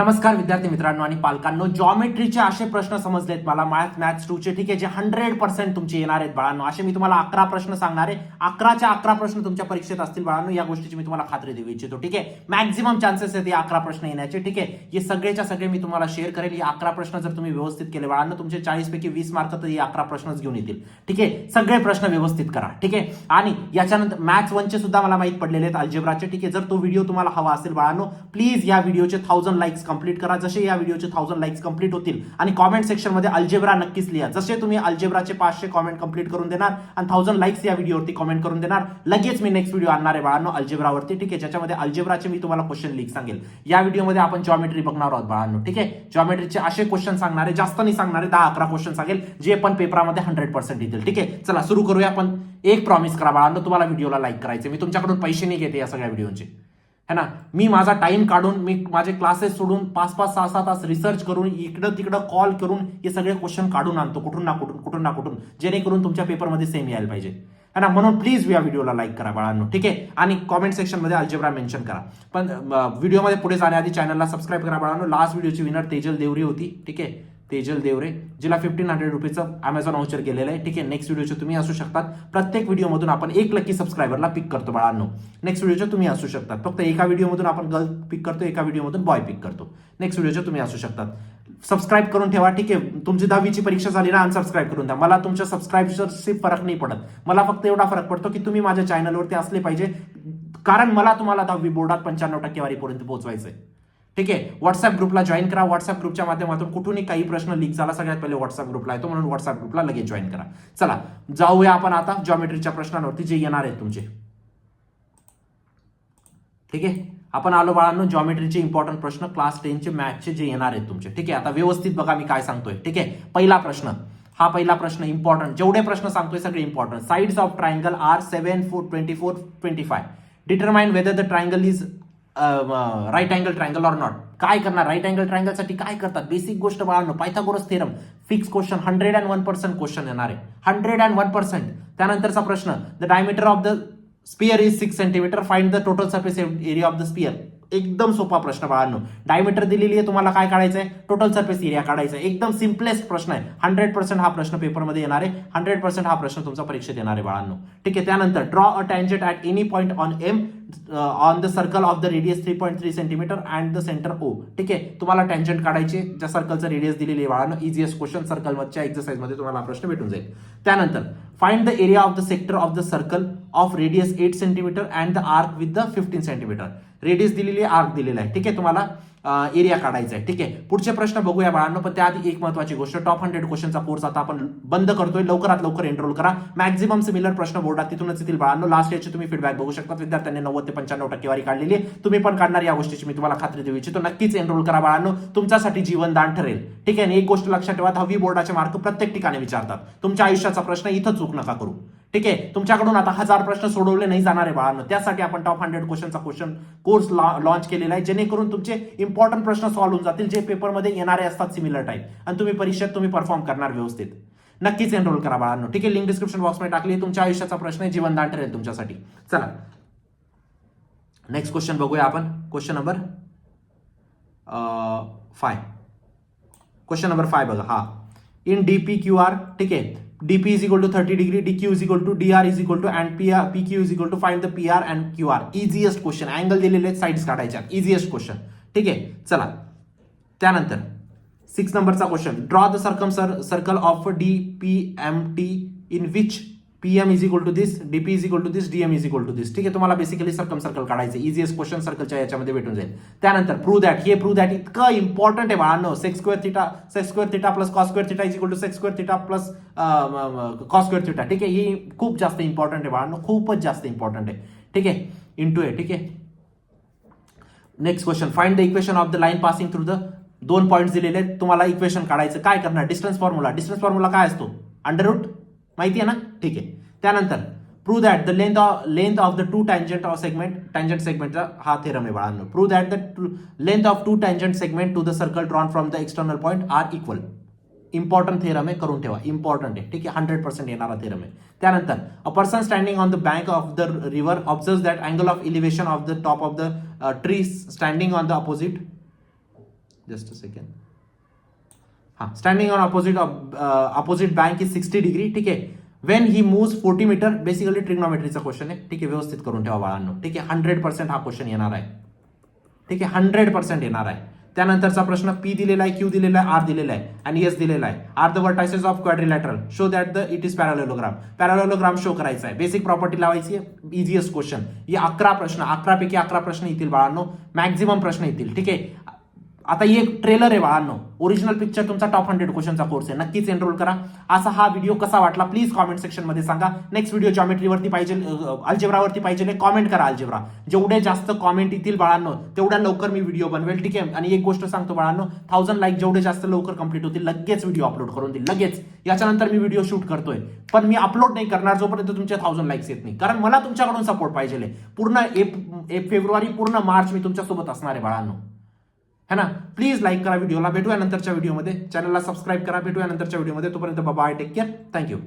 नमस्कार विद्यार्थी मित्रांनो आणि पालकांनो, जॉमेट्रीचे असे प्रश्न समजलेत मला मॅथ्स 2 चे, ठीक आहे, जे 100% तुमचे येणार आहेत बाळांनो. असे मी तुम्हाला 11 प्रश्न सांगणार आहे. 11च्या 11 प्रश्न तुमच्या परीक्षेत असतील बाळांनो. या गोष्टीची मी तुम्हाला खात्री देऊ इच्छितो, ठीक आहे. मॅक्झिमम चान्सेस आहेत या 11 प्रश्न येण्याचे, ठीक आहे. हे सगळेच्या सगळे मी तुम्हाला शेअर करेल. हे 11 प्रश्न जर तुम्ही व्यवस्थित केले बाळांनो, तुमचे 40 पैकी 20 मार्क तर हे 11 प्रश्नच घेऊन येतील, ठीक आहे. सगळे प्रश्न व्यवस्थित करा, ठीक आहे. आणि याच्यानंतर मॅथ्स 1 चे सुद्धा मला माहित पडलेले आहेत, अल्जेब्राचे, ठीक आहे. जर तो व्हिडिओ तुम्हाला हवा असेल बाळांनो, प्लीज या व्हिडिओचे 1000 लाईक्स कंप्लीट करा. जसे या व्हिडिओचे 1000 लाईक्स कंप्लीट होतील आणि कमेंट सेक्शन मध्ये अल्जेब्रा नक्कीच लिहा. जसे तुम्ही अल्जेब्राचे 500 कमेंट कंप्लीट करून देणार आणि 1000 लाईक्स या व्हिडिओवरती कमेंट करून देणार, लगेच मी नेक्स्ट व्हिडिओ आणणार आहे बाळांनो अल्जेब्रावरती, ठीक आहे. ज्याच्यामध्ये अल्जेब्राचे मी तुम्हाला क्वेश्चन लीक सांगेल. या व्हिडिओमध्ये आपण जॉमेट्री बघणार आहोत बाळांनो, ठीक आहे. जॉमेट्रीचे असे क्वेश्चन सांगणार आहे, जास्त नाही सांगणार आहे, 10-11 क्वेश्चन सांगेल जे पण पेपरामध्ये 100% येतील, ठीक आहे. चला सुरू करूया. आपण एक प्रॉमिस करा बाळांनो, तुम्हाला व्हिडिओला लाईक करायचे. मी तुमच्याकडून पैसे नाही घेते या सगळ्या व्हिडिओचे, है ना. मी माझा टाइम काढून, मी माझे क्लासेस सोडून 5-5, 6-6 तास रिसर्च करून, इकडं तिकडं कॉल करून हे सगळे क्वेश्चन काढून आणतो कुठून ना कुठून, जेणेकरून तुमच्या पेपरमध्ये सेम यायला पाहिजे, है ना. म्हणून प्लीज या व्हिडिओला लाईक करा बाळांनो, ठीक आहे. आणि कॉमेंट सेक्शन मध्ये अल्जेब्रा मेन्शन करा. पण व्हिडिओमध्ये पुढे जाण्याआधी चॅनलला सबस्क्राईब करा बाळांनो. लास्ट व्हिडिओची विनर तेजल देवरे होती, ठीक आहे. तेजल देवरे, जिला 1500 रुपीचं अमेझॉन व्हाउचर गेलेलं आहे, ठीक आहे. नेक्स्ट व्हिडिओचे तुम्ही असू शकतात. प्रत्येक व्हिडिओमधून आपण एक लकी सबस्क्रायबरला पिक करतो बाळांनो. नेक्स्ट व्हिडिओचे तुम्ही असू शकतात. फक्त एका व्हिडिओमधून आपण गर्ल पिक करतो, एका व्हिडिओमधून बॉय पिक करतो. नेक्स्ट व्हिडिओचे तुम्ही असू शकतात. सबस्क्राईब करून ठेवा, ठीक आहे. तुमची 10वीची परीक्षा झाली ना, अनसबस्क्राईब करून द्या. मला तुमच्या सबस्क्राईबरशी फरक नाही पडत. मला फक्त एवढा फरक पडतो की तुम्ही माझ्या चॅनलवरती असले पाहिजे, कारण मला तुम्हाला 10वी बोर्डात 95% पर्यंत पोहोचवायचंय, ठीक आहे. व्हॉट्सअप ग्रुपला जॉईन करा. व्हॉट्सअप ग्रुपच्या माध्यमातून कुठूनही काही प्रश्न लीक झाला, सगळ्यात पहिले व्हॉट्सअप ग्रुपला येतो, म्हणून व्हॉट्सअप ग्रुपला लगेच जॉईन करा. चला जाऊया आपण आता जॉमेट्रीच्या प्रश्नांवरती जे येणार आहेत तुमचे, ठीक आहे. आपण आलो बाळांनो जॉमेट्रीचे इंपॉर्टंट प्रश्न, क्लास 10चे मॅथचे जे येणार आहेत तुमचे, ठीक आहे. आता व्यवस्थित बघा मी काय सांगतोय, ठीक आहे. पहिला प्रश्न, हा पहिला प्रश्न इम्पॉर्टंट, जेवढे प्रश्न सांगतोय सगळे important. Sides of triangle are 7, 4, 24, 25. Determine whether the triangle is right angle triangle or not. काय करणार राईट अँगल ट्रायंगल साठी? काय करतात बेसिक गोष्ट बाळांनो, Pythagoras theorem. Fix question, 101% question येणार आहे, 101%. त्यानंतरचा प्रश्न, the diameter of the sphere is 6 centimetre, find the total surface area of the sphere. एकदम सोपा प्रश्न बाळांनो. डायमीटर दिलेली आहे, तुम्हाला काय काढायचं आहे? टोटल सरफेस एरिया काढायचा आहे. एकदम सिम्पलेस्ट प्रश्न आहे. 100% हा प्रश्न पेपरमध्ये येणार आहे. 100% हा प्रश्न तुमचा परीक्षेत येणार आहे बाळांनो, ठीक आहे. त्यानंतर draw a tangent at any point on M on the circle of the radius 3.3 centimetre and the centre O, ठीक आहे. तुम्हाला टँजंट काढायचे, ज्या सर्कलचं रेडियस दिलेली आहे बाळांनो. इझिएस्ट क्वेश्चन सर्कलच्या एक्सरसाइज मध्ये तुम्हाला हा प्रश्न भेटून जाईल. त्यानंतर find the area of the sector of the circle of radius 8 centimetre and the arc with the 15 centimetre. Radius दिलेली आहे, आर्क दिलेला आहे, ठीक आहे. तुम्हाला एरिया काढायचा आहे, ठीक आहे. पुढचे प्रश्न बघूया बाळांनो, पण त्याआधी एक महत्वाची गोष्ट, टॉप 100 क्वेश्चनचा कोर्स आता आपण बंद करतोय. लवकरात लवकर एनरोल करा. मॅक्झिमम सिमिलर प्रश्न बोर्डात तिथूनच येतील बाळांनो. लास्ट इयरचे तुम्ही फीडबॅक बघू शकता. विद्यार्थ्यांनी 90 ते 95% काढलेली आहे. तुम्ही पण काढणार, या गोष्टीची मी तुम्हाला खात्री देऊ इच्छितो. नक्कीच एनरोल करा बाळांनो, तुमच्यासाठी जीवनदान ठरेल, ठीक आहे. आणि एक गोष्ट लक्षात ठेवा, 10वी बोर्डाचे मार्क प्रत्येक ठिकाणी विचारतात. तुमच्या आयुष्याचा प्रश्न इथं चूक नका करू, ठीक आहे. तुमच्याकडून आता 1000 प्रश्न सोडवले नाही जाणार आहे बाळांनो. त्यासाठी आपण टॉप 100 क्वेश्चनचा कोर्स लॉन्च केलेला आहे, जेणेकरून तुमचे इम्पॉर्टंट प्रश्न सॉल्व्ह होऊन जातील, जे पेपरमध्ये येणारे असतात सिमिलर टाईप, आणि तुम्ही परीक्षेत परफॉर्म करणार व्यवस्थित. नक्कीच एनरोल करा बाळांनो, ठीक आहे. लिंक डिस्क्रिप्शन बॉक्समध्ये टाकली. तुमच्या आयुष्याचा प्रश्न आहे, जीवनदान ठरेल तुमच्यासाठी. चला नेक्स्ट क्वेश्चन बघूया आपण. Question number 5. क्वेश्चन नंबर 5 बघा. हा इन DPQR, ठीक आहे. DP is equal to 30 degree, DQ is equal to DR is equal to and PQ is equal to find the PR and QR. Easiest question, angle दिलेले, sides काढायच्या, easiest question, ठीक आहे. चला त्यानंतर 6 नंबरचा question, draw the circle of DPMT in which PM is equal to this, DP is equal to this, DM is equal to this, ठीक आहे. तुम्हाला बेसिकली सर्कल काढायचं. इझिएस्ट क्वेश्चन सर्कलच्या याच्यामध्ये भेटून जाईल. त्यानंतर प्रूव्ह दॅट, हे प्रूव्ह दॅट इतकं इम्पॉर्टंट आहे बाळांनो. sec square theta plus cos square theta is equal to sec square theta plus cos square theta, ठीक आहे. ही खूप जास्त इम्पॉर्टंट आहे बाळांनो, खूपच जास्त इम्पॉर्टंट आहे, ठीक आहे. इंटू आहे, ठीक आहे. Next question, find the equation of the line passing through the 2 points दिलेले आहेत. तुम्हाला इक्वेशन काढायचं. काय करणार? डिस्टन्स फॉर्म्युला काय असतो? अंडर रूट, माहिती आहे ना, ठीक आहे. त्यानंतर prove that the length of the 2 tangent सेगमेंटचा हा थेरम आहे बाळांनो. Prove that the length of 2 tangent segment to the circle drawn from the external point are equal. Important theorem आहे, करून ठेवा. इम्पॉर्टंट आहे, ठीक आहे. 100% येणारा थेरम आहे. त्यानंतर a person standing on the bank of the river observe that angle of elevation of the top of the tree standing on the opposite just a second. हा, standing on opposite bank is 60 degree. ठीक आहे. When he moves 40 metre. Basically ट्रिग्नॉमेट्रीचा question आहे. ठीक आहे, व्यवस्थित करून ठेवा बाळांनो. ठीक आहे, 100% हा क्वेश्चन येणार आहे. ठीक आहे, 100% येणार आहे. त्यानंतरचा प्रश्न पी दिलेला आहे, क्यू दिलेला आहे, आर दिलेला आहे आणि एस दिलेला आहे. Are the vertices of quadrilateral, show that the it is parallelogram. Parallelogram show करायचा आहे. बेसिक प्रॉपर्टी लावायची आहे. Easiest question. हे 11 प्रश्न, 11 पैकी 11 प्रश्न येतील बाळांनो. मॅक्झिमम प्रश्न येतील. ठीक आहे. आता ही एक ट्रेलर आहे बाळांनो. ओरिजिनल पिक्चर तुमचा टॉप 100 क्वेश्चनचा कोर्स आहे. नक्कीच एनरोल करा. असा हा व्हिडिओ कसा वाटला प्लीज कॉमेंट सेक्शन मध्ये सांगा. नेक्स्ट व्हिडिओ जॉमेट्रीवरती पाहिजे, अल्जेब्रावरती पाहिजे, कॉमेंट करा अल्जेब्रा. जेवढे जास्त कॉमेंट येतील बाळांनो तेवढ्या लवकर मी व्हिडिओ बनवेल. ठीक आहे. आणि एक गोष्ट सांगतो बाळांनो, 1000 लाईक जेवढे जास्त लवकर कंप्लीट होतील लगेच व्हिडिओ अपलोड करून देईल. लगेच. याच्यानंतर मी व्हिडिओ शूट करतोय पण मी अपलोड नाही करणार जोपर्यंत तुमचे 1000 लाईक्स येत नाही. कारण मला तुमच्याकडून सपोर्ट पाहिजे. पूर्ण फेब्रुवारी पूर्ण मार्च मी तुमच्यासोबत असणार आहे बाळांनो, है ना. प्लीज लाईक करा व्हिडिओला. भेटूया नंतरच्या व्हिडिओमध्ये. चॅनलला सबस्क्राईब करा. भेटूया नंतरच्या व्हिडिओमध्ये. तोपर्यंत बाय, टेक केअर. थँक्यू.